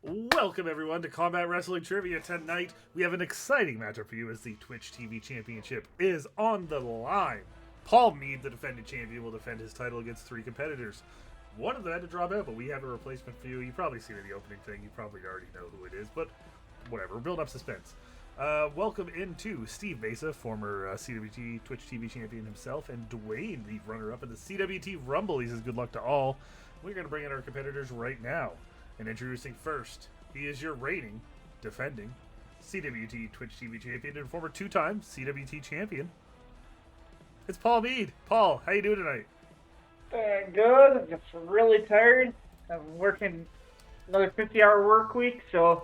Welcome everyone to Combat Wrestling Trivia. Tonight we have an exciting matchup for you as the Twitch TV Championship is on the line. Paul Mead, the defending champion, will defend his title against three competitors. One of them had to drop out, but we have a replacement for you. You probably seen it in the opening thing. You probably already know who it is, but whatever. Build up suspense. Welcome into Steve Mesa, former CWT Twitch TV champion himself, and Dwayne, the runner-up in the CWT Rumble. He says good luck to all. We're going to bring in our competitors right now. And introducing first, he is your reigning, defending CWT Twitch TV champion and former two-time CWT champion. It's Paul Mead. Paul, how you doing tonight? Good. I'm just really tired. I'm working another 50-hour work week, so...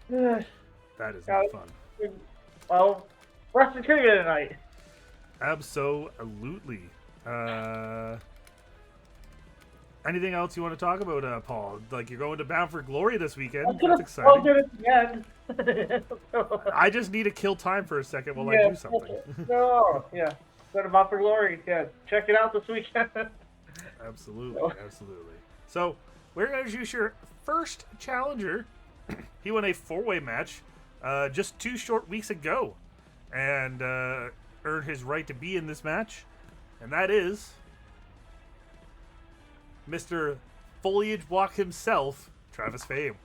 that is not fun. Well, wrestling trivia tonight. Absolutely. Anything else you want to talk about, Paul? Like, you're going to Bound for Glory this weekend. That's exciting. I'll get it again. I just need to kill time for a second while I do something. No, yeah. Go to Bound for Glory. Yeah, check it out this weekend. Absolutely, absolutely. So, we're going to introduce your first challenger. He won a four-way match just 2 short weeks ago and earned his right to be in this match. And that is Mr. Foliage Walk himself, Travis Fame.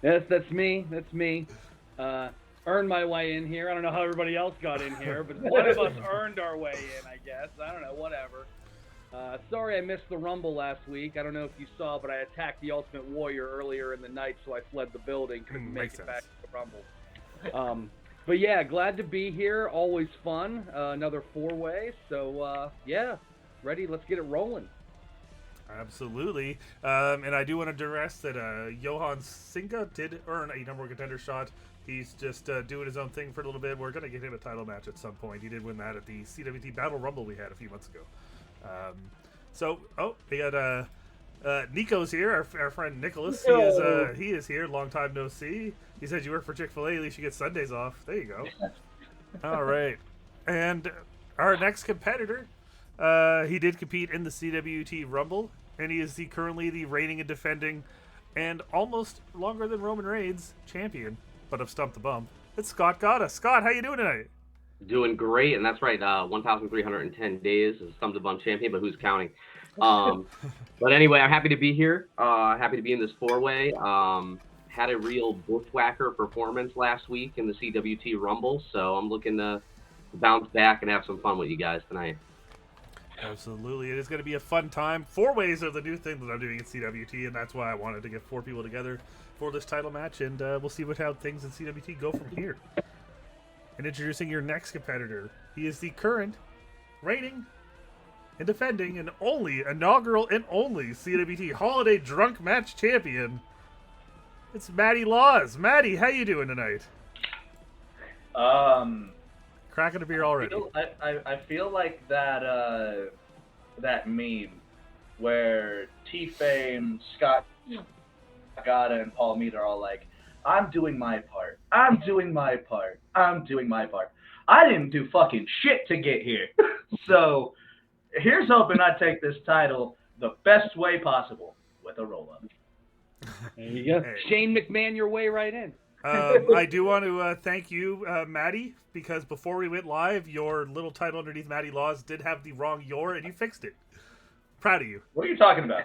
Yes, that's me. That's me. Earned my way in here. I don't know how everybody else got in here, but one of us earned our way in, I guess. I don't know, whatever. Sorry I missed the Rumble last week. I don't know if you saw, but I attacked the Ultimate Warrior earlier in the night, so I fled the building. Couldn't make it back to the Rumble. But yeah, glad to be here. Always fun. Another 4-way. So, yeah, ready. Let's get it rolling. Absolutely. And I do want to address that Johan Singa did earn a number 1 contender shot. He's just doing his own thing for a little bit. We're going to get him a title match at some point. He did win that at the CWT Battle Rumble we had a few months ago. We got Nico's here, our friend Nicholas. He is here. Long time no see. He said you work for Chick-fil-A. At least you get Sundays off. There you go. All right. And our next competitor, he did compete in the CWT Rumble, and he is currently the reigning and defending, and almost longer than Roman Reigns champion, but of Stump the Bump. It's Scott Gotta. Scott, how you doing tonight? Doing great, and that's right. 1,310 days as Stump the Bump champion, but who's counting? But anyway, I'm happy to be here. Happy to be in this 4-way. Had a real bushwhacker performance last week in the CWT Rumble, so I'm looking to bounce back and have some fun with you guys tonight. Absolutely. It is going to be a fun time. 4-ways are the new thing that I'm doing at CWT, and that's why I wanted to get 4 people together for this title match, and we'll see how things in CWT go from here. And introducing your next competitor, he is the current, reigning, and defending, and inaugural and only CWT Holiday Drunk Match Champion. It's Matty Laws. Matty, how you doing tonight? Cracking a beer already. I feel like that meme where T-Fame, Scott Gotta, and Paul Mead are all like, I'm doing my part. I'm doing my part. I'm doing my part. I didn't do fucking shit to get here. So here's hoping I take this title the best way possible with a roll-up. There you go. Hey. Shane McMahon your way right in. I do want to thank you, Matty, because before we went live, your little title underneath Matty Laws did have the wrong "your," and you fixed it. Proud of you. What are you talking about?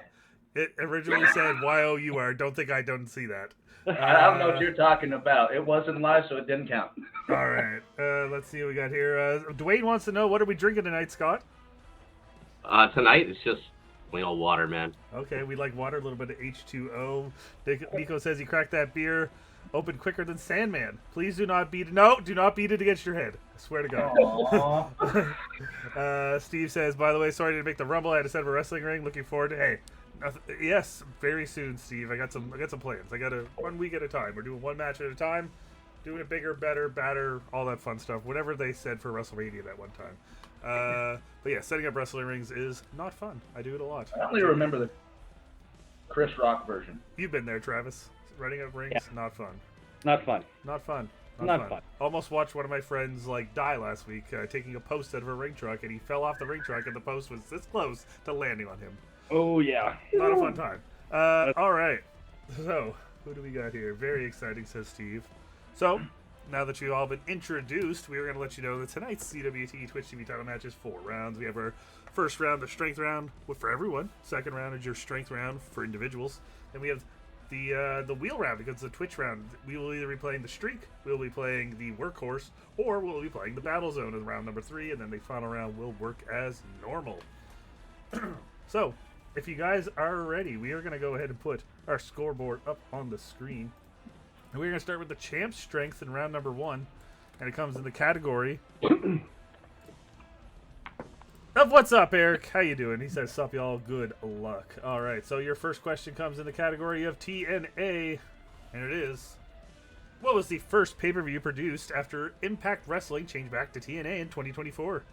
It originally said "YOUR." Don't think I don't see that. I don't know what you're talking about. It wasn't live, so it didn't count. All right. Let's see what we got here. Dwayne wants to know, what are we drinking tonight, Scott? Tonight, it's just plain old water, man. Okay, we like water, a little bit of H2O. Nico says he cracked that beer open quicker than Sandman. Please do not beat it. No, do not beat it against your head. I swear to God. Steve says, by the way, sorry I didn't make the Rumble. I had to set up a wrestling ring. Looking forward to, hey, yes, very soon, Steve. I got some plans. I got 1 week at a time. We're doing 1 match at a time, doing it bigger, better, badder, all that fun stuff. Whatever they said for WrestleMania that one time. But yeah, setting up wrestling rings is not fun. I do it a lot. I only remember the Chris Rock version. You've been there, Travis. Running up rings, not fun. Not fun. Not fun. Not fun. Almost watched one of my friends die last week, taking a post out of a ring truck, and he fell off the ring truck, and the post was this close to landing on him. Oh yeah. Not a fun time. All right. So Who do we got here? Very exciting, says Steve. So, now that you've all been introduced, we're going to let you know that tonight's CWT Twitch TV title match is 4 rounds. We have our first round, the strength round, for everyone. Second round is your strength round for individuals. Then we have the wheel round, because it's a Twitch round. We will either be playing the streak, we'll be playing the workhorse, or we'll be playing the battle zone in round number 3, and then the final round will work as normal. So, if you guys are ready, we are going to go ahead and put our scoreboard up on the screen. And we're going to start with the champ strength in round number 1, and it comes in the category of what's up, Eric? How you doing? He says, sup, y'all. Good luck. All right, so your first question comes in the category of TNA, and it is, what was the first pay-per-view produced after Impact Wrestling changed back to TNA in 2024?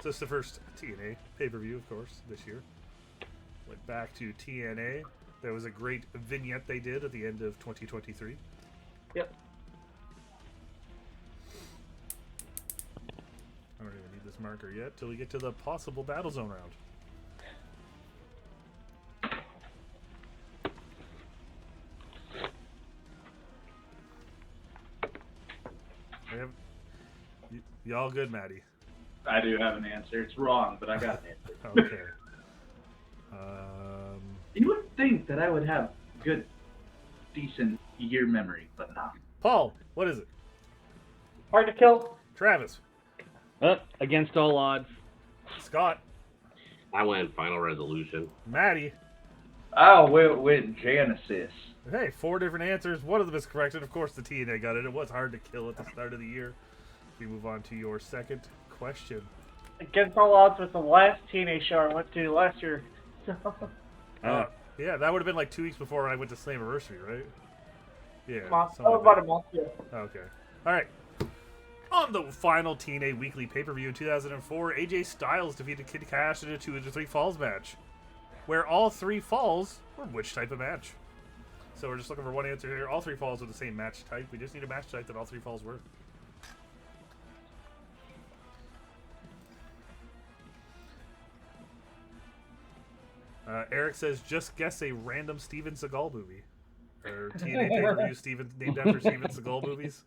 So it's the first TNA pay-per-view, of course, this year. Went back to TNA. There was a great vignette they did at the end of 2023. Yep. I don't even need this marker yet till we get to the possible battle zone round. Y'all good, Maddie? I do have an answer. It's wrong, but I got an answer. Okay. You would think that I would have good, decent year memory, but no. Paul, what is it? Hard to kill. Travis. Against all odds. Scott. I went Final Resolution. Maddie. Oh, with Genesis. Hey, 4 different answers. One of them is correct, and of course the TNA got it. It was hard to kill at the start of the year. We move on to your second question. Against all odds was the last TNA show I went to last year. Yeah, that would have been like 2 weeks before I went to Slammiversary, right? Yeah. something like About that. a month, yeah. Okay. All right. On the final TNA Weekly pay-per-view in 2004, AJ Styles defeated Kid Cash in a 2-3 falls match, where all 3 falls were which type of match? So we're just looking for one answer here. All 3 falls were the same match type. We just need a match type that all 3 falls were. Eric says, just guess a random Steven Seagal movie. Or TNA pay-per-view named after Steven Seagal movies.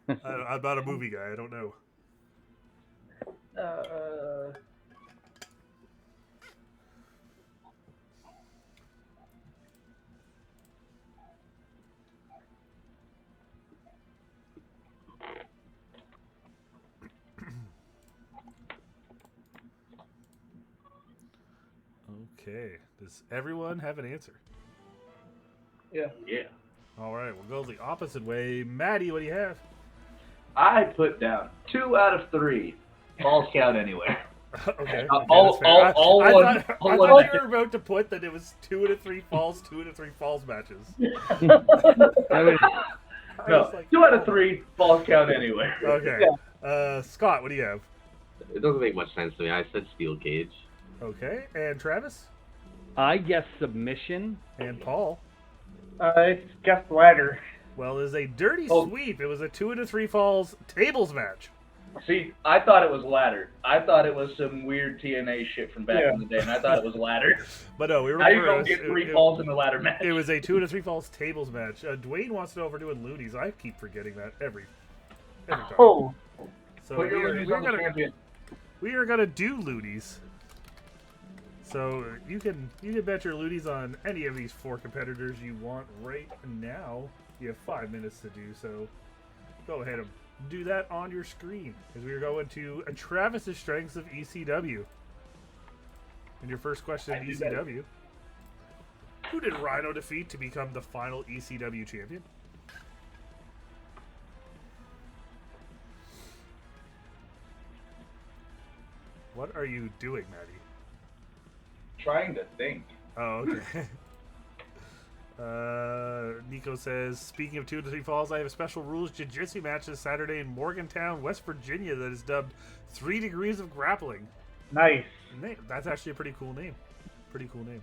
I'm not a movie guy. I don't know. Okay. Does everyone have an answer? Yeah. Yeah. All right. We'll go the opposite way. Maddie, what do you have? I put down 2 out of 3. Falls count anywhere. Okay. All I one. thought All you one. were about to put that it was 2 out of 3 falls, 2 out of 3 falls matches. I No, was like, 2 out of 3 falls count anywhere. Okay. Scott, what do you have? It doesn't make much sense to me. I said Steel Cage. Okay. And Travis? I guess submission. And Paul? It's guest ladder. Well, it is a dirty Oh. sweep. It was a 2 out of 3 falls tables match. See, I thought it was ladder. I thought it was some weird TNA shit from back in the day, and I thought it was ladder. But no, we were How you gonna get 3 falls in the ladder match? It was a 2 out of 3 falls tables match. Dwayne wants to know if we're doing loonies. I keep forgetting that every time. Oh. So Put your we loonies on the champion. are gonna do loonies. So you can bet your loonies on any of these 4 competitors you want right now. You have 5 minutes to do so. Go ahead and do that on your screen as we are going to Travis's strengths of ECW. And your first question in ECW: who did Rhino defeat to become the final ECW champion? What are you doing, Maddie? Trying to think. Oh, okay. Nico says, speaking of 2 to 3 falls, I have a special rules jiu-jitsu match this Saturday in Morgantown, West Virginia that is dubbed 3 Degrees of Grappling. Nice. That's actually a pretty cool name. Pretty cool name.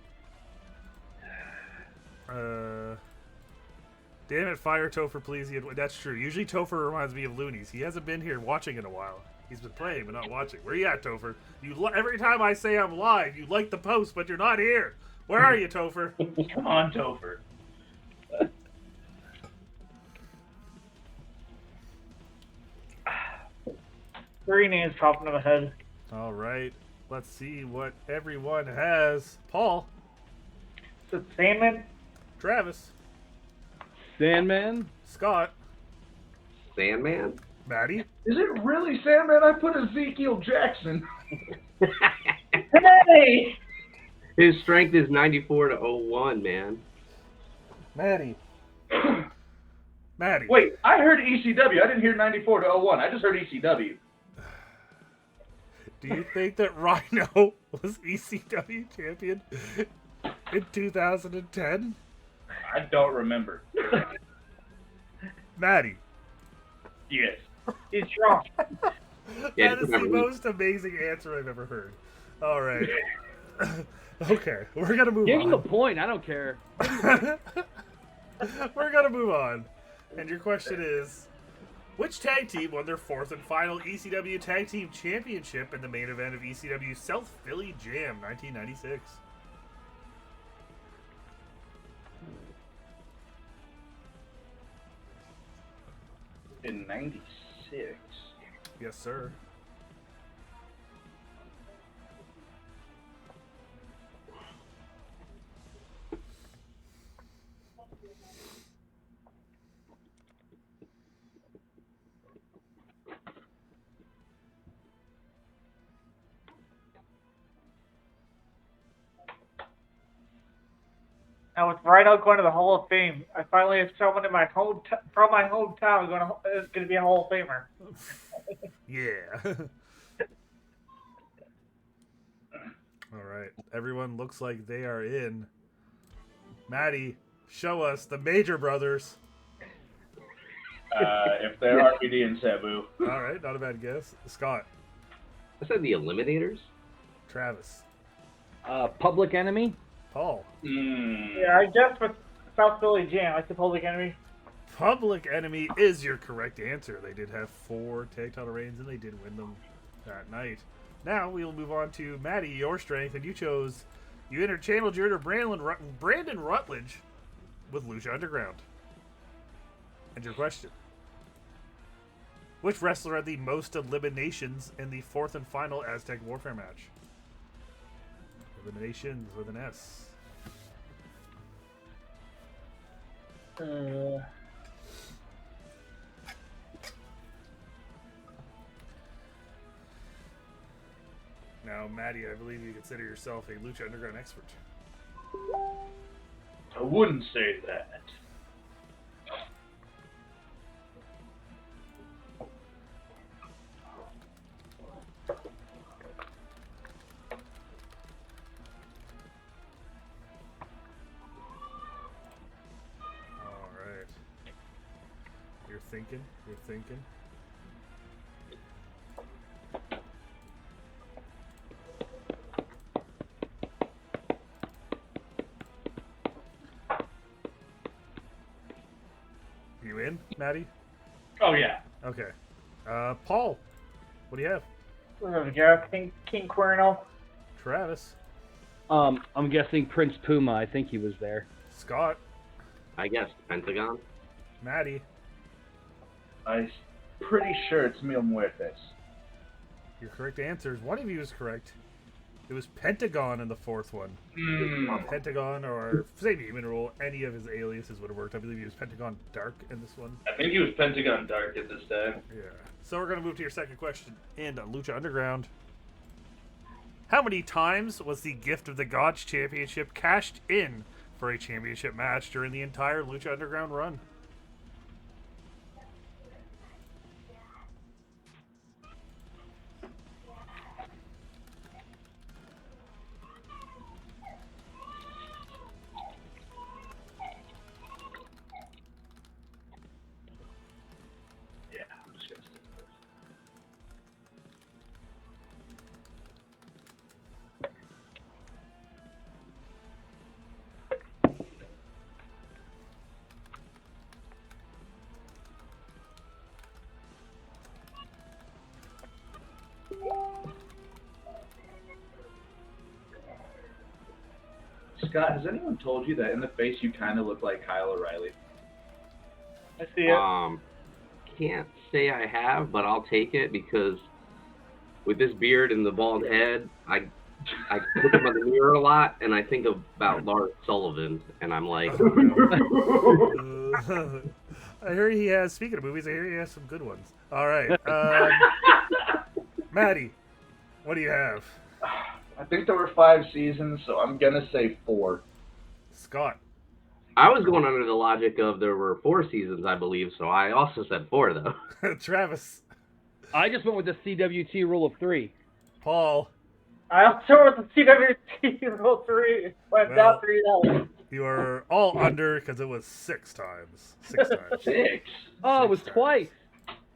Damn it, fire Topher, please. That's true. Usually Topher reminds me of Loonies. He hasn't been here watching in a while. He's been playing, but not watching. Where you at, Topher? Every time I say I'm live, you like the post, but you're not here. Where are you, Topher? Come on, Topher. Three names popping in my head. All right. Let's see what everyone has. Paul, Is it Sandman? Travis, Sandman. Scott, Sandman? Maddie, Is it really Sandman? I put Ezekiel Jackson. Hey! His strength is 94 to 01, man. Maddie. Maddie. Wait, I heard ECW. I didn't hear 94 to 01. I just heard ECW. Do you think that Rhino was ECW champion in 2010? I don't remember. Maddie. Yes. He's wrong. Yeah, That is the most amazing answer I've ever heard. All right. Okay, we're going to move Give on. him the point. I don't care. We're going to move on. And your question is, which tag team won their fourth and final ECW Tag Team Championship in the main event of ECW South Philly Jam 1996? In 96. Yes, sir. Now with Rhino going to the Hall of Fame, I finally have someone in my from my hometown is going to be a Hall of Famer. Yeah. All right. Everyone looks like they are in. Maddie, show us the Major Brothers. If they're RVD and Sabu. All right, not a bad guess. Scott, I said the Eliminators? Travis, Public Enemy. Paul. Yeah, I guess with South Philly Jam, like the Public Enemy. Public Enemy is your correct answer. They did have 4 tag title reigns, and they did win them that night. Now we will move on to Maddie, your strength, and you interchanneled your Brandon Rutledge with Lucha Underground. And your question: which wrestler had the most eliminations in the fourth and final Aztec Warfare match? Eliminations with an S. Now, Maddie, I believe you consider yourself a Lucha Underground expert. I wouldn't say that. All right. You're thinking. You in, Maddie? Oh, yeah. Okay. Paul, what do you have? We're going King Cuerno. Travis, I'm guessing Prince Puma. I think he was there. Scott, I guess Pentagon. Maddie. I'm pretty sure it's Mil Muertes. Your correct answers. One of you is correct. It was Pentagon in the fourth one. Pentagon or same human rule. Any of his aliases would have worked. I believe he was Pentagon Dark in this one. I think he was Pentagon Dark at this time. Yeah. So we're going to move to your second question in Lucha Underground. How many times was the Gift of the Gods Championship cashed in for a championship match during the entire Lucha Underground run? Yeah, I'm just gonna stick with Scott, has anyone told you that in the face you kind of look like Kyle O'Reilly? I see it. Can't say I have, but I'll take it because with this beard and the bald head, I look at my mirror a lot and I think about Lars Sullivan, and I'm like, I hear he has, speaking of movies, I hear he has some good ones. All right. Maddie, what do you have? I think there were 5 seasons, so I'm gonna say 4. Scott. I was going under the logic of there were 4 seasons, I believe, so I also said 4 though. Travis. I just went with the CWT rule of 3. Paul. I also went with the CWT Rule 3. Went down $3. You are all under because it was 6 times. 6 times. 6? Oh, it was 6 times. twice.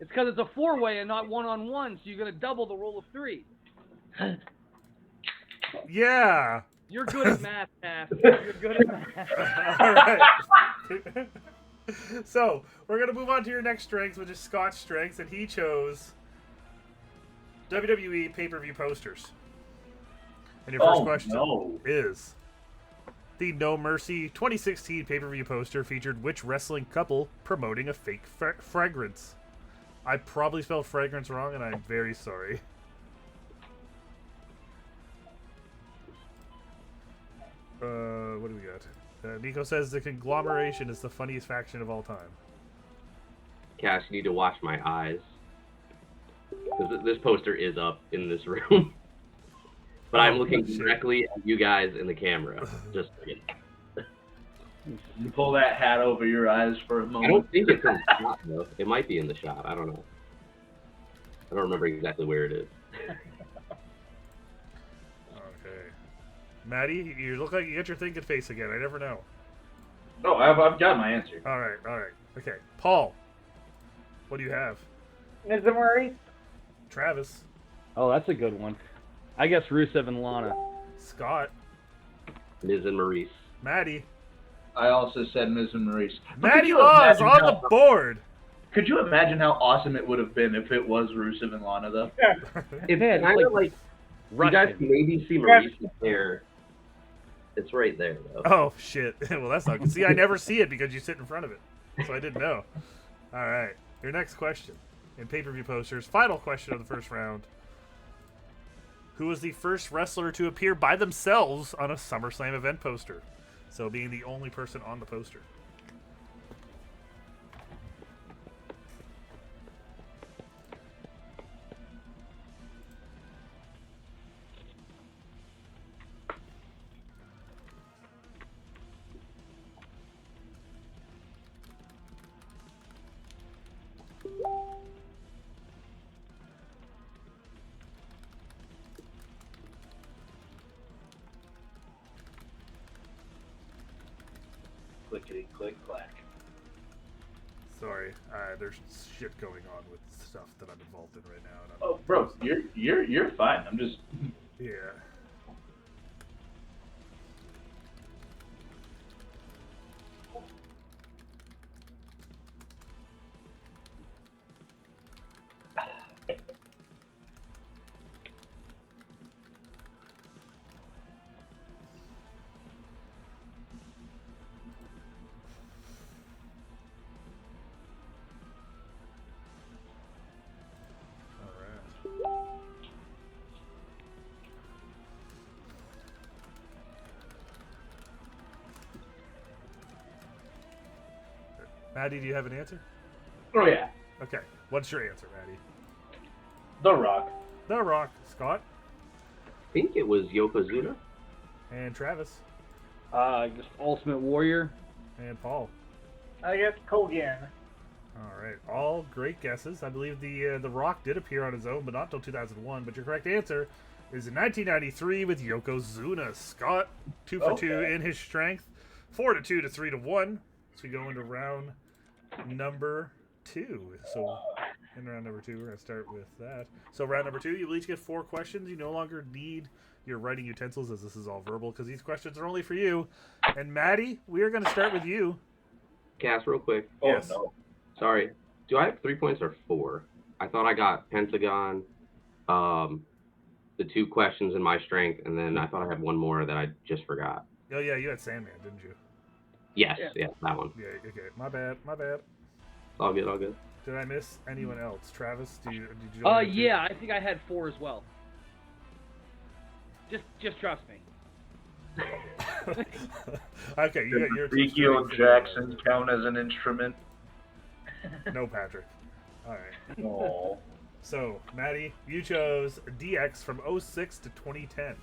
It's because it's a 4-way and not 1-on-1, so you're going to double the rule of 3. Yeah. You're good at math, Cass. You're good at math. All right. So, we're going to move on to your next strengths, which is Scott's strengths, and he chose WWE pay-per-view posters. And your first question is, the No Mercy 2016 pay-per-view poster featured which wrestling couple promoting a fake fragrance? I probably spelled fragrance wrong, and I'm very sorry. What do we got? Nico says the conglomeration is the funniest faction of all time. Cass, you need to wash my eyes. Because this poster is up in this room. But I'm looking directly at you guys in the camera. Just saying. You pull that hat over your eyes for a I moment. don't think it's in the shot, though. It might be in the shot. I don't know. I don't remember exactly where it is. Okay. Maddie, you look like you got your thinking face again. I never know. Oh, I've got my answer. All right. Okay. Paul, what do you have? Miz and Maurice. Travis. Oh, that's a good one. I guess Rusev and Lana. Scott. Miz and Maurice. Maddie. I also said Miz and Maurice. But could Maddie you was imagine on how- the board. Could you imagine how awesome it would have been if it was Rusev and Lana, though? It's Man, kind of like you guys Russian. can maybe see Maurice's hair. It's right there, though. Oh, shit. Well, that's not good. See, I never see it because you sit in front of it. So I didn't know. All right. Your next question. In pay-per-view posters, final question of the first round. Who was the first wrestler to appear by themselves on a SummerSlam event poster? So being the only person on the poster. Clickety click clack. Sorry, there's shit going on with stuff that I'm involved in right now. And Oh, bro, you're fine. I'm just. yeah. Maddie, do you have an answer? Oh yeah, Okay. What's your answer, Maddie? The Rock. The Rock. Scott I think it was Yokozuna. and Travis Just Ultimate Warrior. and Paul. I guess Colgan. All right. All great guesses. I believe the Rock did appear on his own, but not until 2001. But your correct answer is in 1993 with Yokozuna. Scott, 2 for 2 in his strength. 4 to 2 to 3 to 1. So we go into round number 2. So in round number 2, we're going to start with that. So round number 2, you will each get 4 questions. You no longer need your writing utensils, as this is all verbal, because these questions are only for you. And Maddie, we are going to start with you. Cass, real quick. Oh Yes. no. Sorry. Do I have 3 points or 4? I thought I got Pentagon, the 2 questions in my strength, and then I thought I had one more that I just forgot. Oh yeah, you had Sandman, didn't you? Yes, Yeah. yeah, that one. Yeah. Okay. My bad. My bad. All good, all good. Did I miss anyone else? Travis, did you? Yeah, I think I had 4 as well. Just trust me. Okay, you got your. Ezekiel Jackson count as an instrument? No, Patrick. All right. Oh. So, Maddie, you chose DX from 06 to 2010.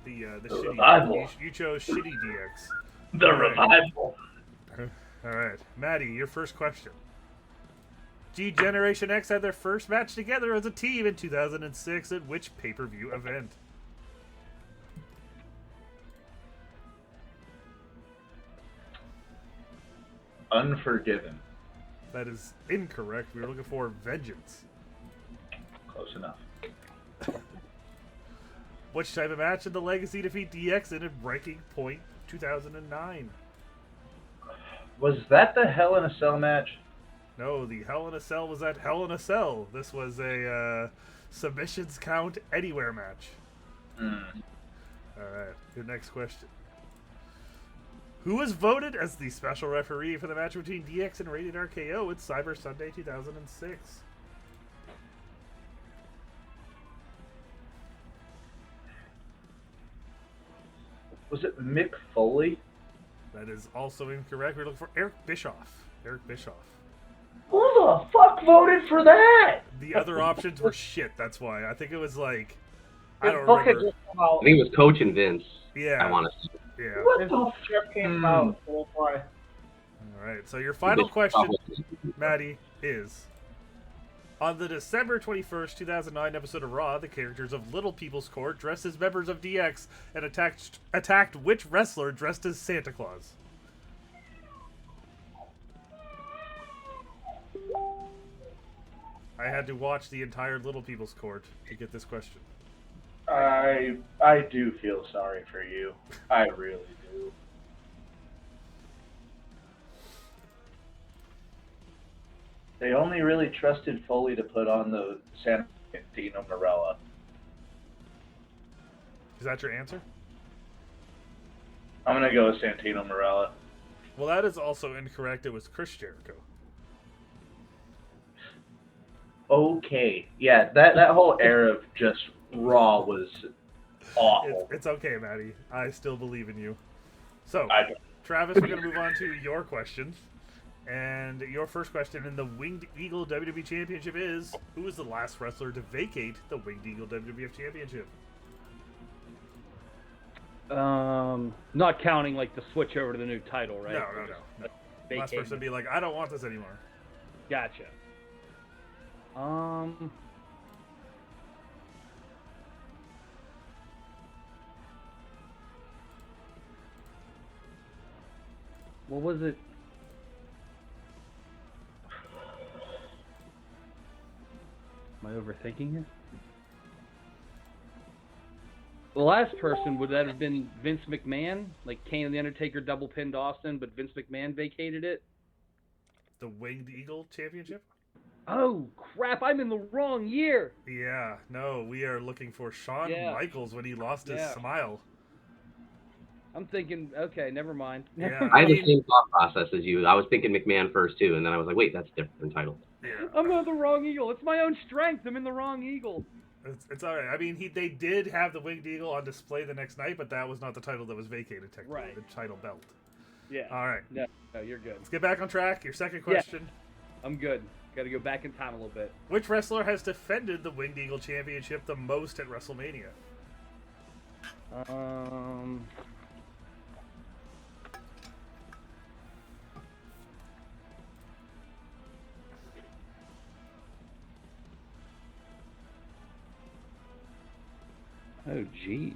The shitty. revival. You chose shitty DX. The revival. All right, Maddie, your first question. G Generation X had their first match together as a team in 2006 at which pay-per-view event? Unforgiven. That is incorrect. We were looking for Vengeance. Close enough. Which type of match did the Legacy defeat DX in at Breaking Point 2009? Was that the Hell in a Cell match? No, the Hell in a Cell was at Hell in a Cell. This was a submissions count anywhere match. All right, your next question. Who was voted as the special referee for the match between DX and Rated RKO at Cyber Sunday 2006? Was it Mick Foley? That is also incorrect. We're looking for Eric Bischoff. Eric Bischoff. Who the fuck voted for that? The other options were shit. That's why. I think it was like I His don't book had remember. just come out. I think it was Coach and Vince. Yeah. I want to. Yeah. What His the script came out, so that's why. All right. So your final question, Maddie, is: on the December 21st, 2009 episode of Raw, the characters of Little People's Court dressed as members of DX and attacked which wrestler dressed as Santa Claus? I had to watch the entire Little People's Court to get this question. I do feel sorry for you. I really do. They only really trusted Foley to put on the Santino Marella. Is that your answer? I'm gonna go with Santino Marella. Well, that is also incorrect. It was Chris Jericho. Okay, yeah, that whole era of just Raw was awful. It's okay, Maddie. I still believe in you. So, I don't. Travis, we're going to move on to your questions. And your first question in the Winged Eagle WWE Championship is, who was the last wrestler to vacate the Winged Eagle WWF Championship? Not counting like the switch over to the new title, right? No. Vacating. Last person to be like, I don't want this anymore. Gotcha. What was it? Am I overthinking here? The last person, would that have been Vince McMahon? Like Kane and The Undertaker double pinned Austin, but Vince McMahon vacated it? The Winged Eagle Championship? Oh, crap, I'm in the wrong year! Yeah, no, we are looking for Shawn Yeah. Michaels when he lost his Yeah. smile. I'm thinking, okay, never mind. Yeah. I had the same thought process as you. I was thinking McMahon first too, and then I was like, wait, that's a different title. Yeah. I'm in the wrong eagle. It's my own strength. I'm in the wrong eagle. It's all right. I mean, they did have the Winged Eagle on display the next night, but that was not the title that was vacated, technically. Right. The title belt. Yeah. All right. No, you're good. Let's get back on track. Your second question. I'm good. Got to go back in time a little bit. Which wrestler has defended the Winged Eagle Championship the most at WrestleMania? Oh, jeez.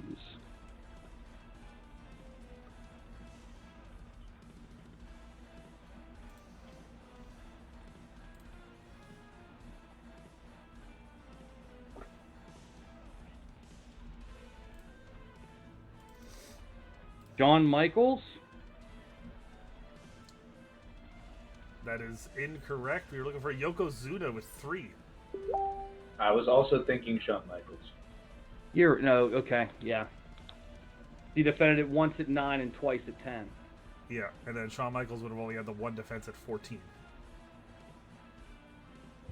Shawn Michaels? That is incorrect. We were looking for Yokozuna with 3. I was also thinking Shawn Michaels. No, okay, yeah. He defended it once at 9 and twice at 10. Yeah, and then Shawn Michaels would have only had the one defense at 14.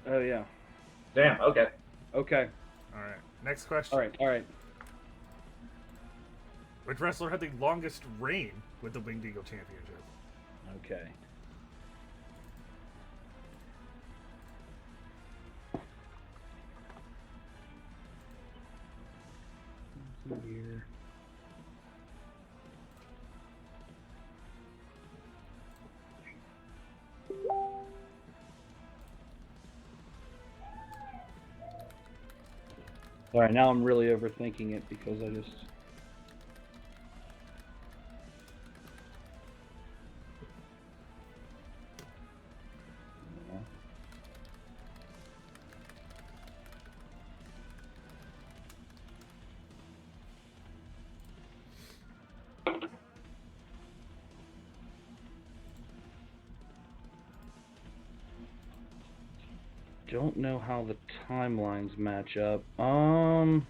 Oh, yeah. Damn. Okay. Okay. All right, next question. All right. Which wrestler had the longest reign with the Winged Eagle Championship? Okay. Here. All right, now I'm really overthinking it because I just. Don't know how the timelines match up. So I'm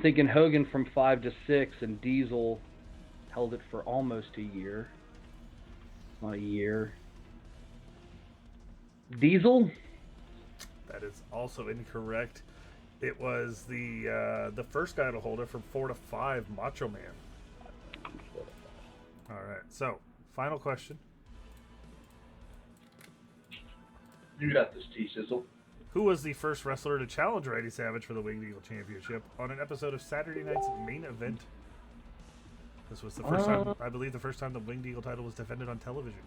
thinking Hogan from 5 to 6, and Diesel held it for almost a year. Not a year. Diesel? That is also incorrect. It was the first guy to hold it from 4 to 5, Macho Man. All right, so final question. You got this, T-Sizzle. Who was the first wrestler to challenge Randy Savage for the Winged Eagle Championship on an episode of Saturday Night's Main Event? This was the first time, I believe, the first time the Winged Eagle title was defended on television.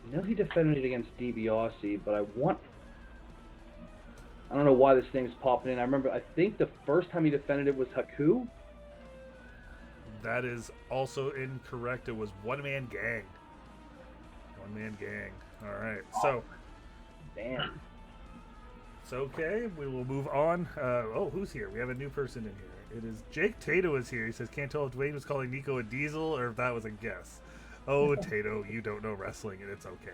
I know he defended it against DiBiase, but I don't know why this thing's popping in. I think the first time he defended it was Haku. That is also incorrect. It was One Man Gang. One Man Gang. All right. So. Damn. It's okay. We will move on. Who's here? We have a new person in here. It is Jake Tato is here. He says, can't tell if Dwayne was calling Nico a diesel or if that was a guess. Oh, Tato, you don't know wrestling, and it's okay.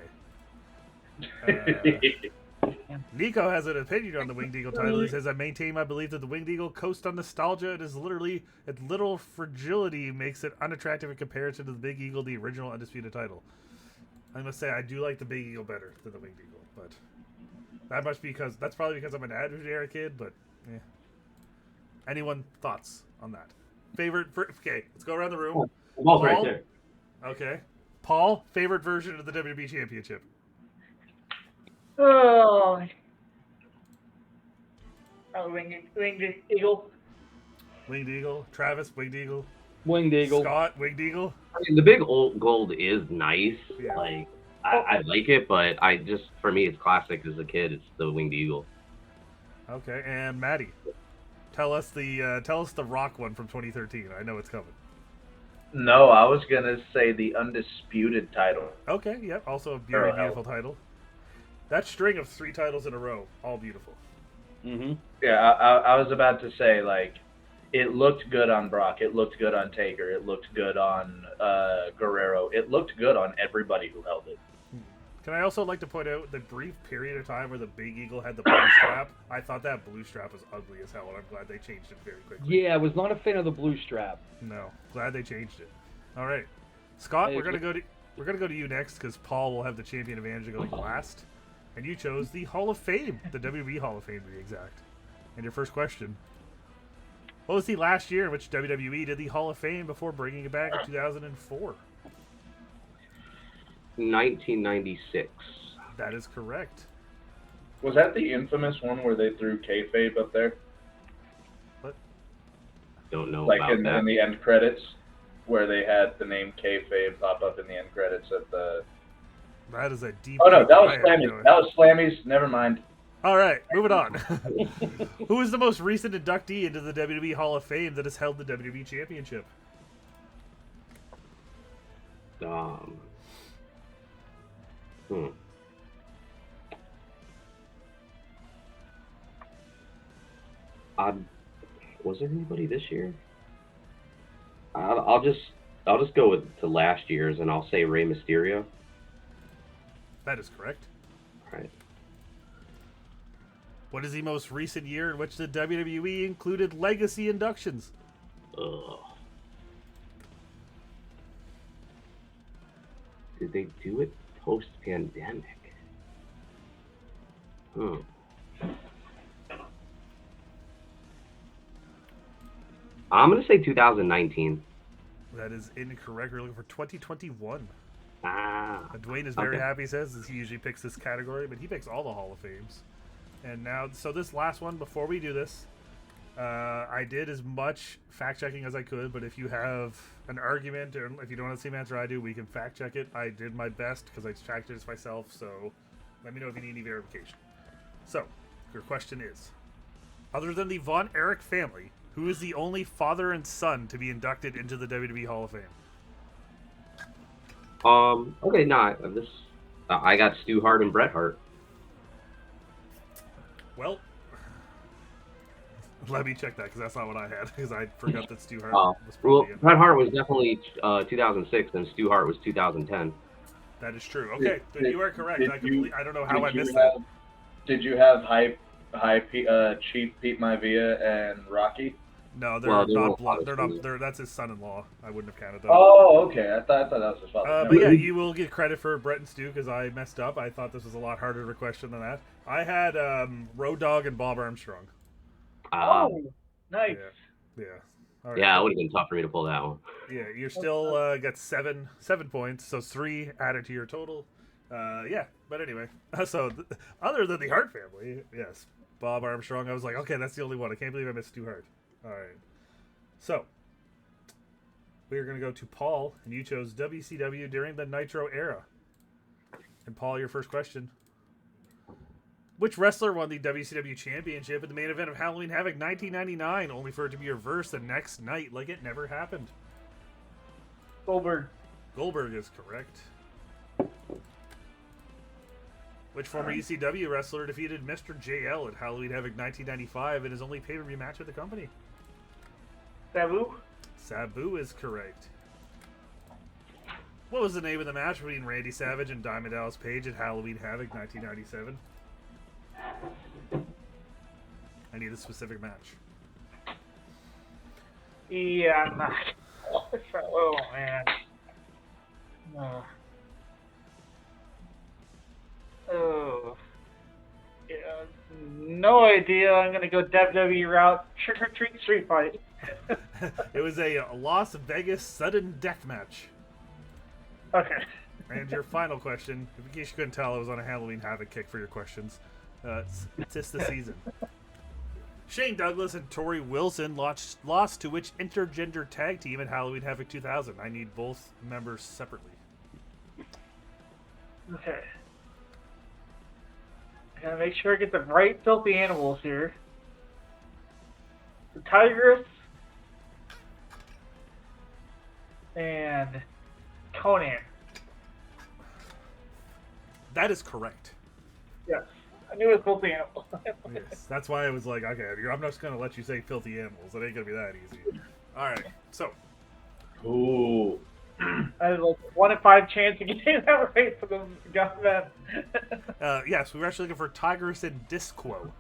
Nico has an opinion on the Winged Eagle title. He says, I maintain my belief that the Winged Eagle coasts on nostalgia. It is literally, its little fragility makes it unattractive in comparison to the Big Eagle, the original Undisputed title. I must say, I do like the Big Eagle better than the Winged Eagle, but that's probably because I'm an Attitude Era kid, but yeah. Anyone thoughts on that? Okay, let's go around the room. Paul, right there. Okay. Paul, favorite version of the WWE Championship? Oh, Winged Eagle. Winged Eagle. Travis, Winged Eagle. Winged Eagle. Scott, Winged Eagle. I mean, the big old gold is nice. Yeah. Like, I like it, but for me, it's classic as a kid. It's the Winged Eagle. Okay, and Maddie, tell us the Rock one from 2013. I know it's coming. No, I was gonna say the Undisputed title. Okay, yep. Also a very beautiful title. That string of 3 titles in a row, all beautiful. Mm-hmm. Yeah, I was about to say, like, it looked good on Brock. It looked good on Taker. It looked good on Guerrero. It looked good on everybody who held it. Can I also like to point out the brief period of time where the Big Eagle had the blue strap? I thought that blue strap was ugly as hell, and I'm glad they changed it very quickly. Yeah, I was not a fan of the blue strap. No, glad they changed it. All right, Scott, we're gonna go to you next because Paul will have the champion advantage going last, and you chose the Hall of Fame, the WWE Hall of Fame to be exact. And your first question: what was the last year in which WWE did the Hall of Fame before bringing it back in 2004? 1996. That is correct. Was that the infamous one where they threw kayfabe up there? What? Don't know Like about in that. the end credits, where they had the name kayfabe pop up in the end credits at the. That is a deep. Oh no, that was I have no Slammy's. idea. That was Slammy's. Never mind. All right, moving on. Who is the most recent inductee into the WWE Hall of Fame that has held the WWE Championship? Was there anybody this year? I'll just go to last year's, and I'll say Rey Mysterio. That is correct. All right. What is the most recent year in which the WWE included legacy inductions? Ugh. Did they do it post-pandemic? I'm going to say 2019. That is incorrect. We're looking for 2021. Dwayne is very Okay. happy, says, as he usually picks this category, but he picks all the Hall of Fames. And now, so this last one, before we do this, I did as much fact-checking as I could, but if you have an argument or if you don't have the same answer I do, we can fact-check it. I did my best because I tracked it myself, so let me know if you need any verification. So, your question is, other than the Von Erich family, who is the only father and son to be inducted into the WWE Hall of Fame? Okay, I got Stu Hart and Bret Hart. Well, let me check that because that's not what I had because I forgot that Stu Hart was Well, probably in. Bret Hart was definitely 2006, and Stu Hart was 2010. That is true. Okay, then you are correct. I don't know how I missed that. that. Did you have Chief Pete Maivia and Rocky? No, they're Well, not they're blood. They're not not. That's his son-in-law. I wouldn't have counted that. Oh, okay. I thought that was his father. But yeah, you will get credit for Brett and Stu because I messed up. I thought this was a lot harder of a question than that. I had Road Dogg and Bob Armstrong. Oh, nice. Yeah. All right. Yeah, it would have been tough for me to pull that one. Yeah, you're still got seven points, so 3 added to your total. Yeah, but anyway, so other than the Hart family, yes, Bob Armstrong. I was like, okay, that's the only one. I can't believe I missed Stu Hart. All right, so we are going to go to Paul, and you chose WCW during the Nitro era. And Paul, your first question: which wrestler won the WCW Championship in the main event of Halloween Havoc 1999, only for it to be reversed the next night like it never happened? Goldberg. Goldberg is correct. Which former ECW wrestler defeated Mr. JL at Halloween Havoc 1995 in his only pay-per-view match with the company? Sabu. Sabu is correct. What was the name of the match between Randy Savage and Diamond Dallas Page at Halloween Havoc 1997? I need a specific match. Yeah, I'm not. Oh, man. Oh. Yeah, no idea. I'm going to go WWE route. Trick or treat street fight. It was a Las Vegas sudden death match. Okay. And your final question, in case you couldn't tell, I was on a Halloween Havoc kick for your questions. It's the season. Shane Douglas and Tori Wilson lost to which intergender tag team at Halloween Havoc 2000? I need both members separately. Okay. I gotta make sure I get the right filthy animals here. The Tigress and Conan. That is correct. Yes. I knew it was filthy animals. Yes, that's why I was like, okay, I'm not just going to let you say filthy animals. It ain't going to be that easy. All right, so. Ooh. I had like 1 in 5 chance of getting that right for the gunman. Yes, we were actually looking for Tigress and Disquo.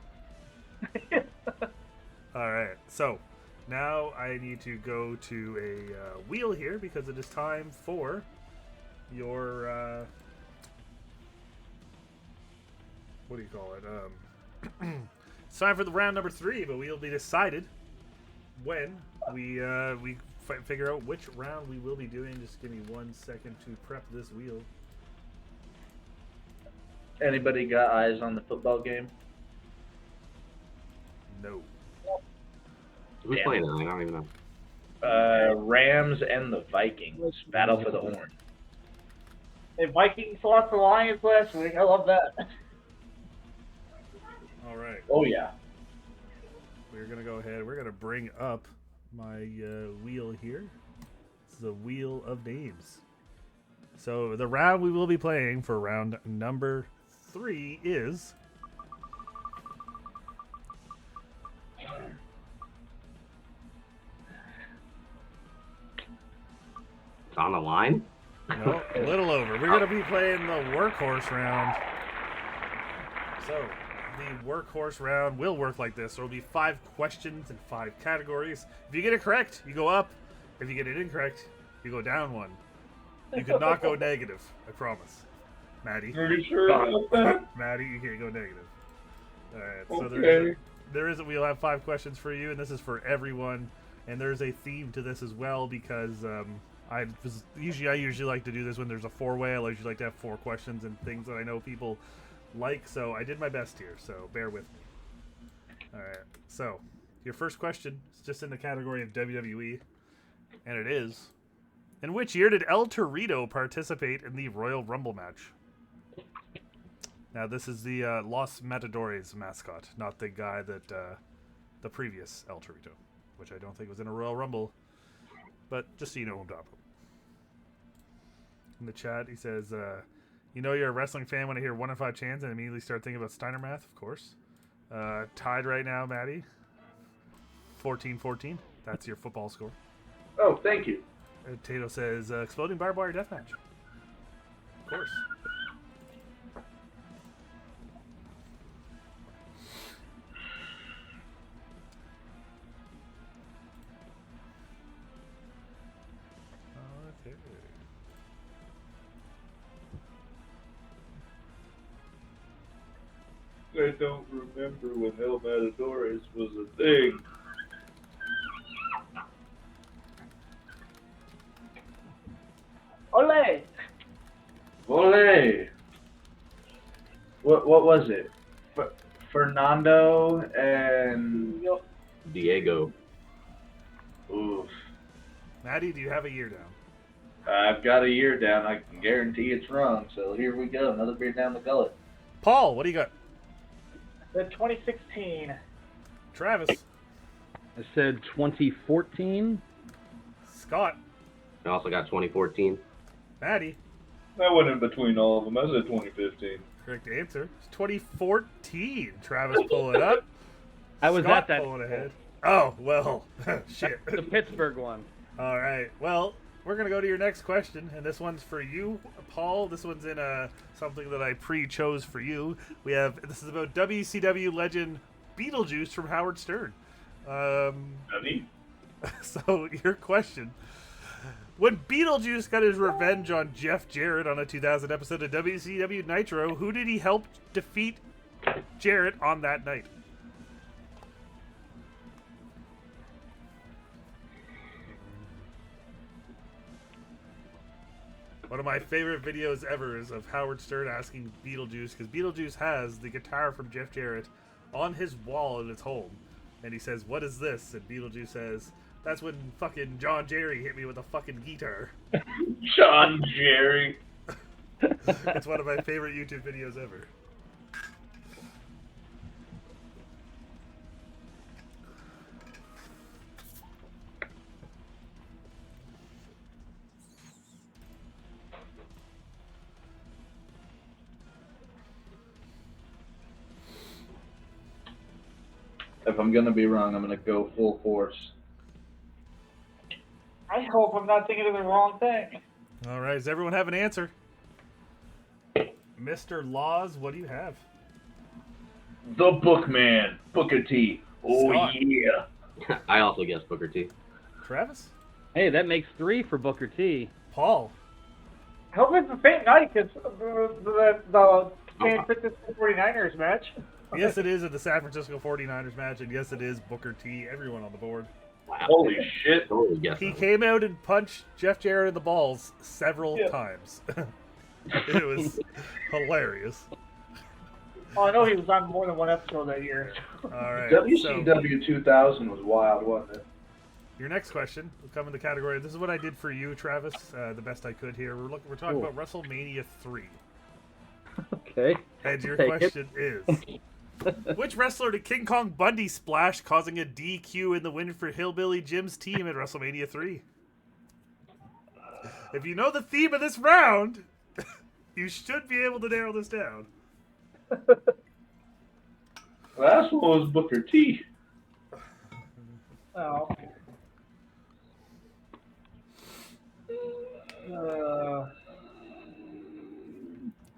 All right, so now I need to go to a wheel here because it is time for your, what do you call it? It's time for the round number 3, but we'll be decided when we figure out which round we will be doing. Just give me 1 second to prep this wheel. Anybody got eyes on the football game? No. Who's playing that? I don't even know. Rams and the Vikings. Battle for the horn. Hey, Vikings lost the Lions last week. I love that. All right. Oh, yeah. We're going to go ahead. We're going to bring up my wheel here. It's the Wheel of Names. So the round we will be playing for round number 3 is... It's on the line? No, a little over. We're going to be playing the workhorse round. So, the workhorse round will work like this. There will be 5 questions and 5 categories. If you get it correct, you go up. If you get it incorrect, you go down 1. You cannot go negative, I promise. Maddie. Are you sure about that? Maddie, you can't go negative. Alright, so Okay. we'll have 5 questions for you, and this is for everyone. And there's a theme to this as well, because I usually like to do this when there's a 4-way. I usually like to have 4 questions and things that I know people like, so I did my best here, so bear with me. Alright, so your first question is just in the category of WWE, and it is, in which year did El Torito participate in the Royal Rumble match? Now this is the Los Matadores mascot, not the guy that the previous El Torito, which I don't think was in a Royal Rumble, but just so you know who I'm talking about. In the chat, he says, you know you're a wrestling fan when I hear 1 in 5 chants and immediately start thinking about Steiner math, of course. Tied right now, Maddie. 14-14. That's your football score. Oh, thank you. Tato says, exploding barbed wire deathmatch. Of course. Okay. I don't remember when El Matadores was a thing. Ole! Ole! What was it? Fernando and... Diego. Oof. Maddie, do you have a year down? I've got a year down. I can guarantee it's wrong. So here we go. Another beer down the gullet. Paul, what do you got? The 2016. Travis. I said 2014. Scott. I also got 2014. Maddie. I went in between all of them. I said 2015. Correct answer. It's 2014. Travis, pull it up. I was Scott at that. pulling ahead. Oh, well, shit. The Pittsburgh one. All right. Well, we're going to go to your next question, and this one's for you, Paul. This one's in something that I pre-chose for you. This is about WCW legend Beetlejuice from Howard Stern. So, your question. When Beetlejuice got his revenge on Jeff Jarrett on a 2000 episode of WCW Nitro, who did he help defeat Jarrett on that night? One of my favorite videos ever is of Howard Stern asking Beetlejuice, because Beetlejuice has the guitar from Jeff Jarrett on his wall in his home. And he says, "What is this?" And Beetlejuice says, "That's when fucking John Jerry hit me with a fucking guitar." John Jerry. It's one of my favorite YouTube videos ever. If I'm gonna be wrong, I'm gonna go full force. I hope I'm not thinking of the wrong thing. All right, does everyone have an answer? Mr. Laws, what do you have? The Bookman, Booker T. Oh Scott. yeah. I also guessed Booker T. Travis? Hey, that makes 3 for Booker T. Paul? I hope it's the same night as the San Francisco 49ers match. Yes, it is at the San Francisco 49ers match, and yes, it is Booker T. Everyone on the board. Wow. Holy shit. Totally guessed He that. came out and punched Jeff Jarrett in the balls several times. It was hilarious. Oh, I know he was on more than one episode that year. All right. So WCW 2000 was wild, wasn't it? your next question will come in the category. This is what I did for you, Travis. The best I could here. We're talking Cool. about WrestleMania 3. Okay. And your Take it. question is, which wrestler did King Kong Bundy splash, causing a DQ in the win for Hillbilly Jim's team at WrestleMania 3? If you know the theme of this round, you should be able to narrow this down. Last one was Booker T. Oh.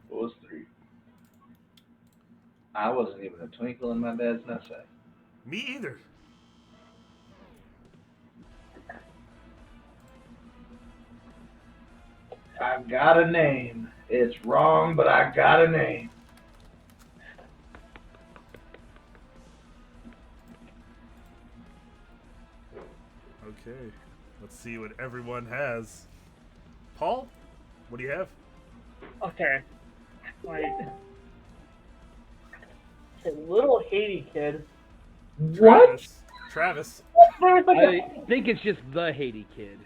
What was 3? I wasn't even a twinkle in my dad's nutsack. Me either. I've got a name. It's wrong, but I got a name. Okay. Let's see what everyone has. Paul, what do you have? Okay. Wait. A little Haiti kid. Travis. There's like I think it's just the Haiti kid.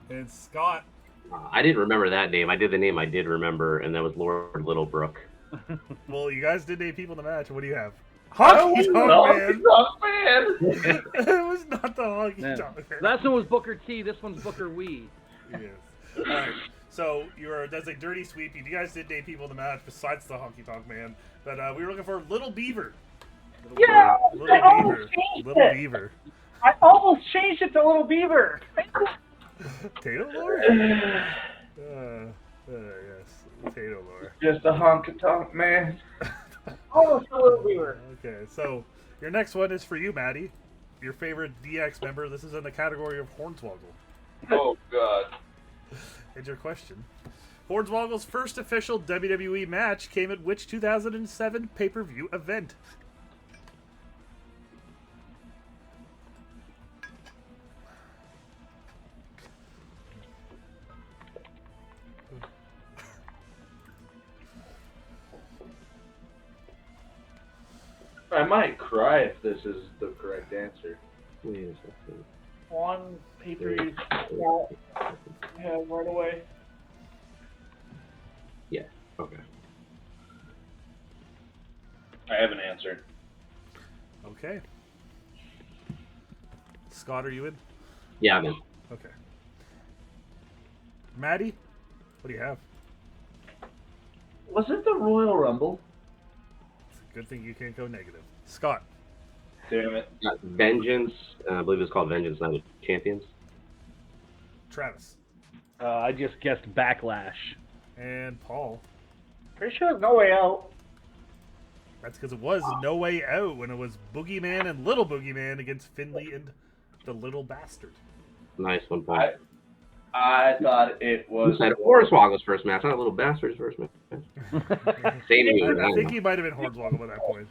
And Scott. I didn't remember that name. I did the name I did remember, and that was Lord Littlebrook. Well, you guys did 8 people in the match. What do you have? Honky Tonk Man. It was not the Honky Tonk Man. Last one was Booker T. This one's Booker Wee. Yes. All right. So that's a dirty sweep. You guys did 8 people in the match besides the Honky Tonk Man, but we were looking for Little Beaver. Yeah, Little I almost Beaver. changed Little it. Beaver. I almost changed it to Little Beaver. Potato Lore? Yes. Potato Lore. Just a honky-tonk man. Almost a Little Beaver. Okay, so your next one is for you, Maddie. Your favorite DX member. This is in the category of Hornswoggle. Oh, God. Here's your question. Hornswoggle's first official WWE match came at which 2007 pay-per-view event? I might cry if this is the correct answer. Wait a second. One pay-per-view. Yeah, right away. Yeah. Okay. I have an answer. Okay. Scott, are you in? Yeah, I'm in. Okay. Maddie, what do you have? Was it the Royal Rumble? It's a good thing you can't go negative. Scott. Damn it. Vengeance. I believe it's called Vengeance Night of Champions. Travis. I just guessed Backlash. And Paul. Pretty sure there's no way out. That's because it was No Way Out when it was Boogeyman and Little Boogeyman against Finley and the Little Bastard. Nice one, Paul. I thought it You was. said Hornswoggle's first match, not Little Bastard's first match. Same here. I think he might have been Hornswoggle by that point.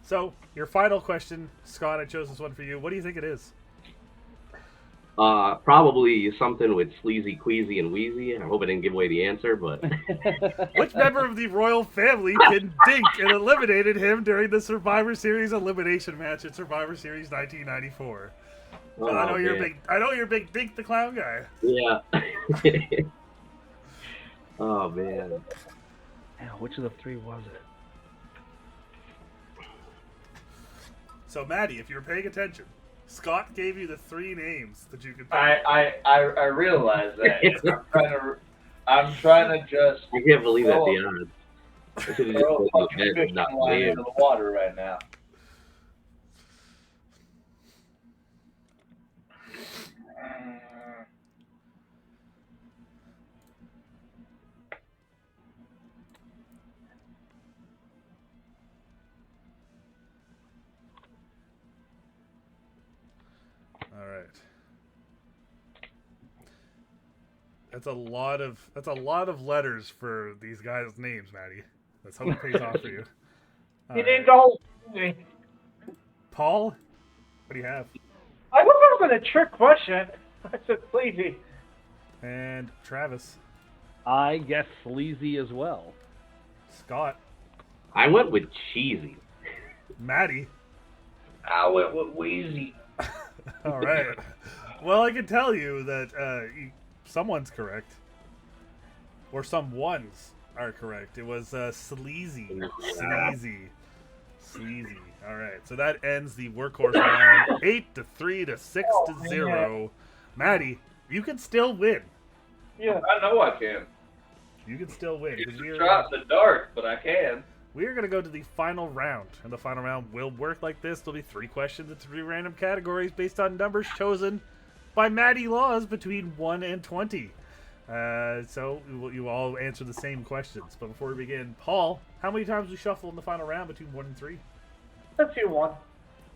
So, your final question, Scott, I chose this one for you. What do you think it is? Probably something with Sleazy, Queasy, and Wheezy. I hope I didn't give away the answer, but Which member of the royal family pinned Dink and eliminated him during the Survivor Series elimination match at Survivor Series 1994? oh, I know you're man. big. I know you're big Dink the Clown guy. Yeah. Oh man. Now, which of the three was it? So, Maddie, if you were paying attention, Scott gave you the 3 names that you could pick. I realize that. I'm trying to just I can't believe that the odds. I should have just throw a put fucking the head fishing and not line name. into the water right now. All right. That's a lot of letters for these guys' names, Maddie. Let's hope it pays off for you. All He right. didn't go. Paul, what do you have? I thought that was a trick question. I said sleazy. And Travis, I guess Sleazy as well. Scott, I went with Cheesy. Maddie. I went with Wheezy. All right. Well, I can tell you that someone's correct, or some ones are correct. It was Sleazy. Sleazy. All right. So that ends the workhorse round. 8-3 to 6-0. Maddie, you can still win. Yeah. I know I can. You can still win. 'Cause It's a shot in the dark, but I can. we are going to go to the final round. And the final round will work like this. There'll be 3 questions in 3 random categories based on numbers chosen by Maddie Laws between 1 and 20. So you all answer the same questions. But before we begin, Paul, how many times we shuffle in the final round between 1 and 3? Let's do one.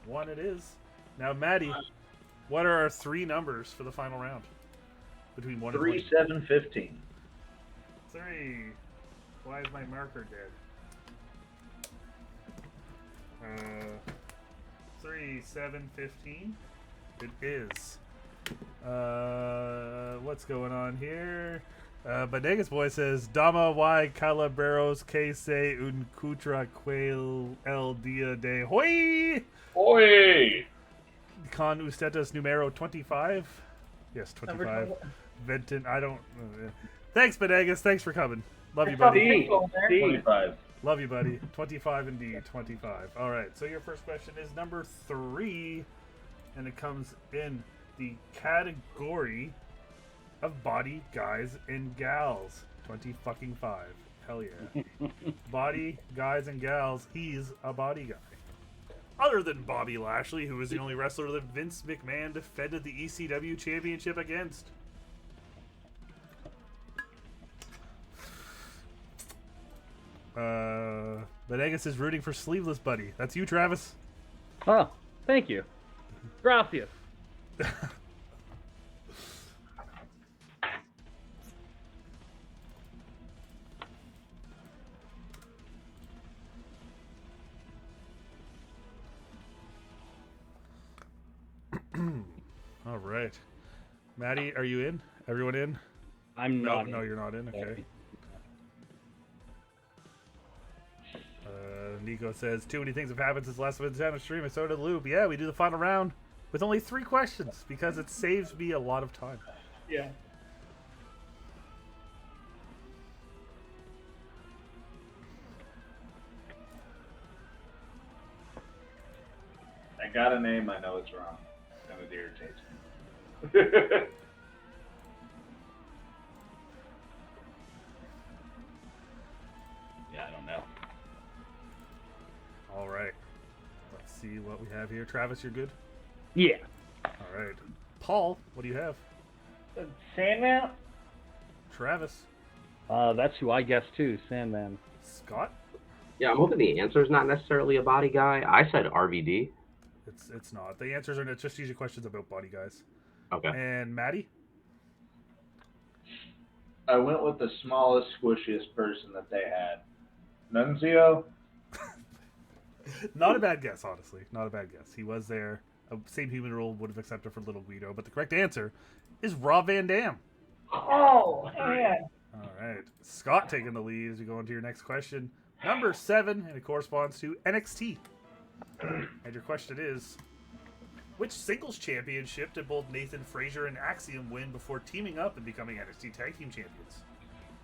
1 it is. Now, Maddie, what are our 3 numbers for the final round? Between 1 and 3, 7, 15. 3. Why is my marker dead? 3, 7, 15. It is. What's going on here? Bodegas Boy says, Dama y calaberos que se encuentra quel el dia de hoy. Oi! Con ustedes numero 25? Yes, 25. Venton, I don't... Thanks, Bodegas. Thanks for coming. Love you, buddy. 25. Love you, buddy. 25 indeed. 25. All right. So your first question is number 3, and it comes in the category of body guys and gals. 20-fucking-5. Hell yeah. Body guys and gals. He's a body guy. Other than Bobby Lashley, who was the only wrestler that Vince McMahon defended the ECW championship against. Bodegas is rooting for Sleeveless Buddy. That's you, Travis. Oh, thank you. Gracias. All right. Maddie, are you in? Everyone in? I'm not. No, you're not in. Okay. Nico says, too many things have happened since last week's stream, and so did Lube. Yeah, we do the final round with only 3 questions because it saves me a lot of time. Yeah. I got a name, I know it's wrong. And it irritates me. Yeah, I don't know. All right. Let's see what we have here. Travis, you're good? Yeah. All right. Paul, what do you have? Sandman? Travis? That's who I guess too, Sandman. Scott? Yeah, I'm hoping the answer is not necessarily a body guy. I said RVD. It's not. The answers are just easy questions about body guys. Okay. And Maddie? I went with the smallest, squishiest person that they had. Nunzio? Not a bad guess, honestly. Not a bad guess. He was there. Same human rule would have accepted for Little Guido, but the correct answer is Rob Van Dam. Oh, man. All right. Scott taking the lead as we go into your next question. Number 7, and it corresponds to NXT. And your question is, which singles championship did both Nathan Frazier and Axiom win before teaming up and becoming NXT Tag Team Champions?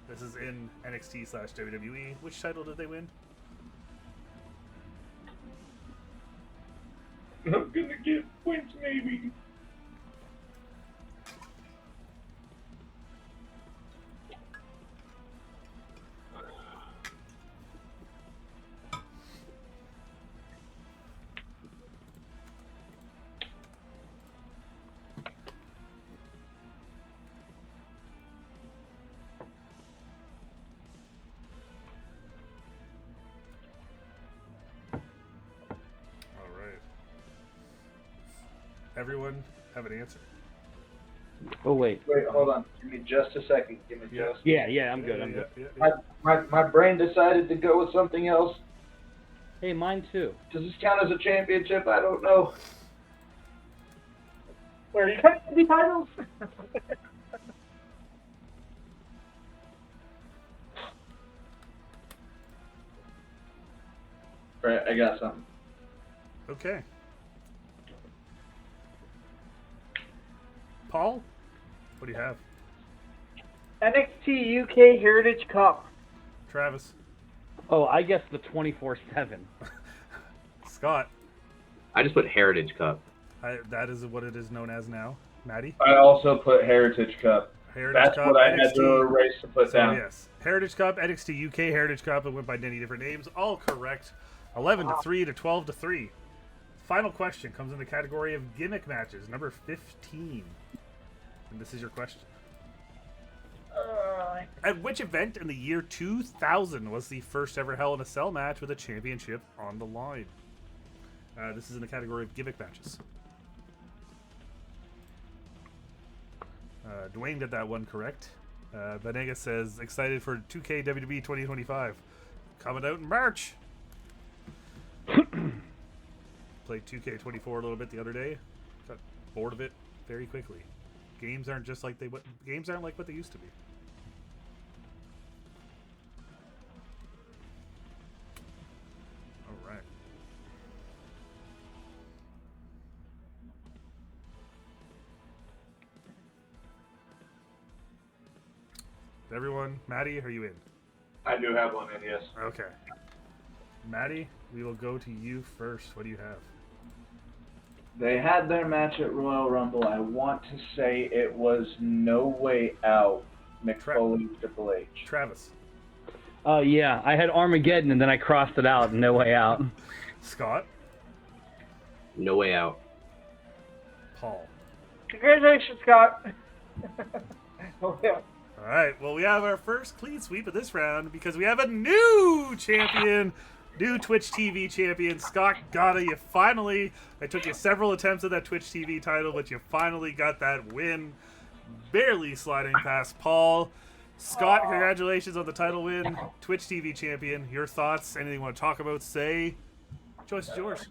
This is in NXT/WWE. Which title did they win? I'm gonna get points, maybe. Everyone have an answer? Oh wait. Wait, hold on. Give me just a second. Give me just. Yeah, I'm good. I'm good. My brain decided to go with something else. Hey, mine too. Does this count as a championship? I don't know. Where are you cutting the titles? Right, I got something. Okay. Paul, what do you have? NXT UK Heritage Cup. Travis. Oh, I guess the 24/7. Scott. I just put Heritage Cup. That is what it is known as now. Maddie. I also put Heritage Cup. Heritage That's Cup, what I NXT. had to erase to put down. Yes. Heritage Cup, NXT UK Heritage Cup. It went by many different names. All correct. 11-3 to 12-3. Final question comes in the category of gimmick matches. Number 15. And this is your question. At which event in the year 2000 was the first ever Hell in a Cell match with a championship on the line? This is in the category of gimmick matches. Dwayne got that one correct. Benega says, excited for 2K WWE 2025. Coming out in March. Played 2K24 a little bit the other day. Got bored of it very quickly. Games aren't like what they used to be. All right. Everyone, Maddie, are you in? I do have one in, yes. Okay. Maddie, we will go to you first. What do you have? They had their match at Royal Rumble. I want to say it was No Way Out, Mick Foley, Triple H. Travis. Yeah, I had Armageddon and then I crossed it out. No Way Out. Scott. No Way Out. Paul. Congratulations, Scott. Oh, yeah. All right, well, we have our first clean sweep of this round because we have a new champion, new Twitch TV champion, Scott Gata. You finally, it took you several attempts at that Twitch TV title, but you finally got that win, barely sliding past Paul. Scott, congratulations on the title win, Twitch TV champion. Your thoughts, anything you want to talk about, say? Choice is yours.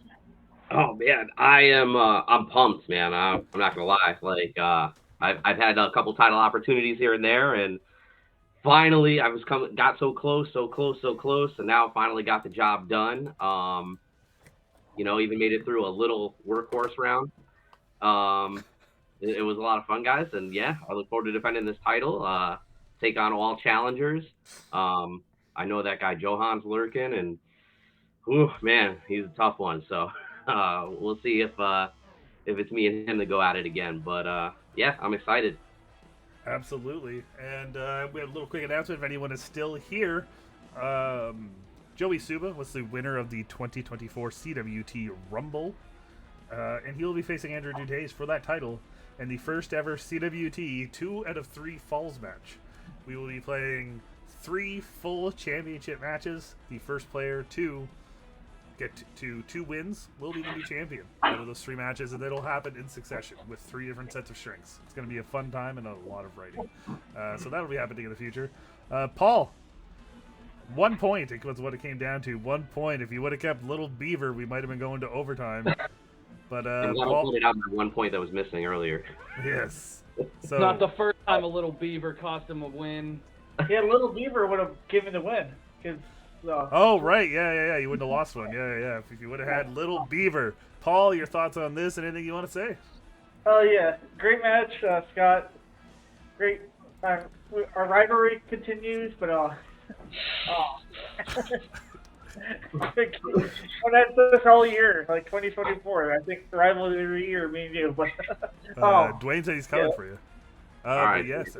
Oh man, I'm pumped, man. I'm not gonna lie. Like, I've had a couple title opportunities here and there, and finally got so close, and now finally got the job done. Even made it through a little workhorse round. It was a lot of fun, guys, and yeah, I look forward to defending this title. Take on all challengers. I know that guy Johan's lurking, and man, he's a tough one. So we'll see if it's me and him to go at it again. But yeah, I'm excited. Absolutely. And we have a little quick announcement if anyone is still here. Joey Suba was the winner of the 2024 CWT Rumble. And he will be facing Andrew Dutays for that title in the first ever CWT 2 out of 3 Falls match. We will be playing 3 full championship matches. The first player to get to 2 wins will be the new champion out of those 3 matches, and it'll happen in succession with 3 different sets of strings. It's going to be a fun time and a lot of writing. So that'll be happening in the future. Paul, 1 point was what it came down to. 1 point. If you would have kept Little Beaver, we might have been going to overtime. But Paul pointed out that 1 point that was missing earlier. Yes. So It's not the first time a Little Beaver cost him a win. Yeah, Little Beaver would have given the win. Oh, right. Yeah. You wouldn't have lost one. Yeah. If you would have had Little Beaver. Paul, your thoughts on this and anything you want to say? Oh, yeah. Great match, Scott. Great. Our rivalry continues, but that's this whole year, like 2024. I think the rivalry year, me and you. But, Dwayne said he's coming for you. All right. But yes,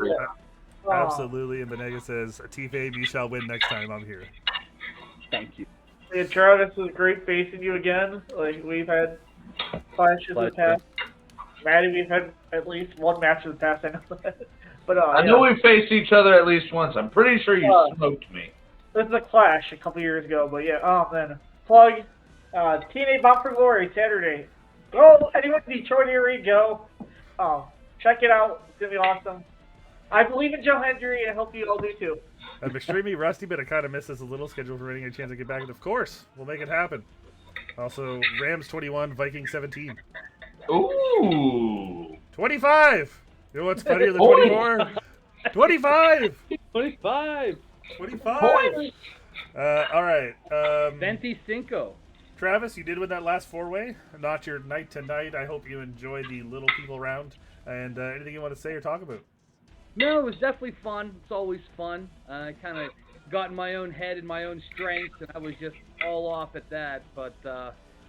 absolutely. And Benega says, T-Fame, you shall win next time I'm here. Thank you. Yeah, Travis, it was great facing you again. Like, we've had clashes in the past. Maddie, we've had at least 1 match in the past, I know that. But, I know we faced each other at least once. I'm pretty sure you smoked me. This is a clash a couple years ago, but yeah, then plug TNA Bound for Glory Saturday. Go, anyone in Detroit area, go. Check it out. It's gonna be awesome. I believe in Joe Hendry, and I hope you all do too. I'm extremely rusty, but I kind of miss this a little schedule for getting a chance to get back. And of course, we'll make it happen. Also, Rams 21, Vikings 17. Ooh. 25. You know what's funnier than 24? 25. 25. 25. All right. 25. Travis, you did win that last 4-way. Not your night tonight. I hope you enjoyed the little people round. And anything you want to say or talk about? No, it was definitely fun. It's always fun. I kind of got in my own head and my own strengths, and I was just all off at that. But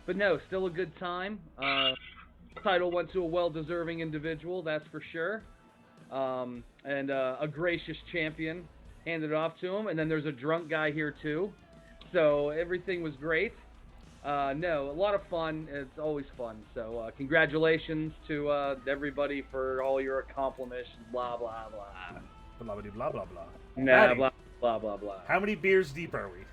no, still a good time. Title went to a well-deserving individual, that's for sure. And a gracious champion handed it off to him. And then there's a drunk guy here too. So everything was great. No, a lot of fun. It's always fun. So congratulations to everybody for all your accomplishments, blah, blah, blah. Blah blah blah blah blah. Nah, Maddie, blah blah blah blah. how many beers deep are we?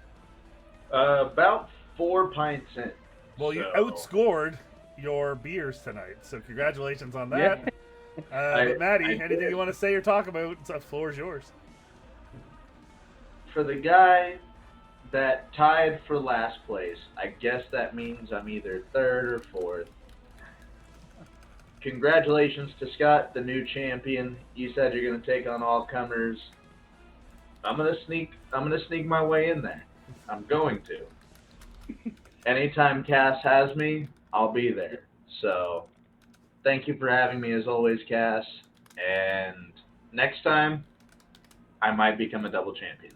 About 4 pints in. Well, you So, outscored your beers tonight, so congratulations on that. But Maddie, anything did. you want to say or talk about? The floor is yours. For the guy that tied for last place, I guess that means I'm either third or fourth. Congratulations to Scott, the new champion. You said you're gonna take on all comers. I'm gonna sneak my way in there. I'm going to. Anytime Cass has me, I'll be there. So, thank you for having me as always, Cass. And next time, I might become a double champion.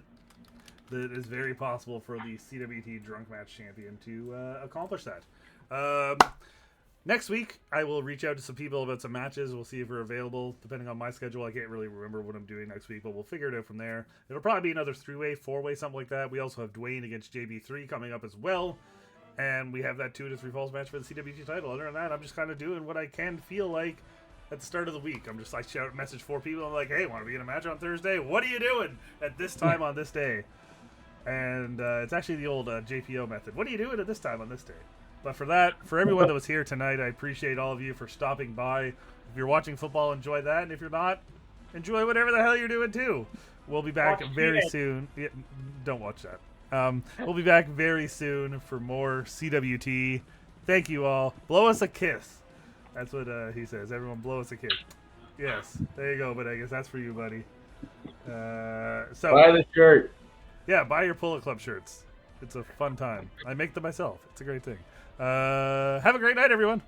It is very possible for the CWT Drunk Match Champion to accomplish that. Next week, I will reach out to some people about some matches. We'll see if we're available. Depending on my schedule, I can't really remember what I'm doing next week, but we'll figure it out from there. It'll probably be another 3-way, 4-way, something like that. We also have Dwayne against JB3 coming up as well. And we have that 2 to 3 falls match for the CWT title. Other than that, I'm just kind of doing what I can feel like at the start of the week. I'm just like message 4 people. I'm like, hey, want to be in a match on Thursday? What are you doing at this time on this day? And it's actually the old JPO method. What are you doing at this time on this day? But for everyone that was here tonight, I appreciate all of you for stopping by. If you're watching football, enjoy that. And if you're not, enjoy whatever the hell you're doing too. We'll be back very soon. Yeah, don't watch that. We'll be back very soon for more CWT. Thank you all. Blow us a kiss. That's what he says. Everyone blow us a kiss. Yes. There you go, but I guess that's for you, buddy. So Buy the shirt. yeah, buy your Bullet Club shirts. It's a fun time. I make them myself. It's a great thing. Have a great night, everyone.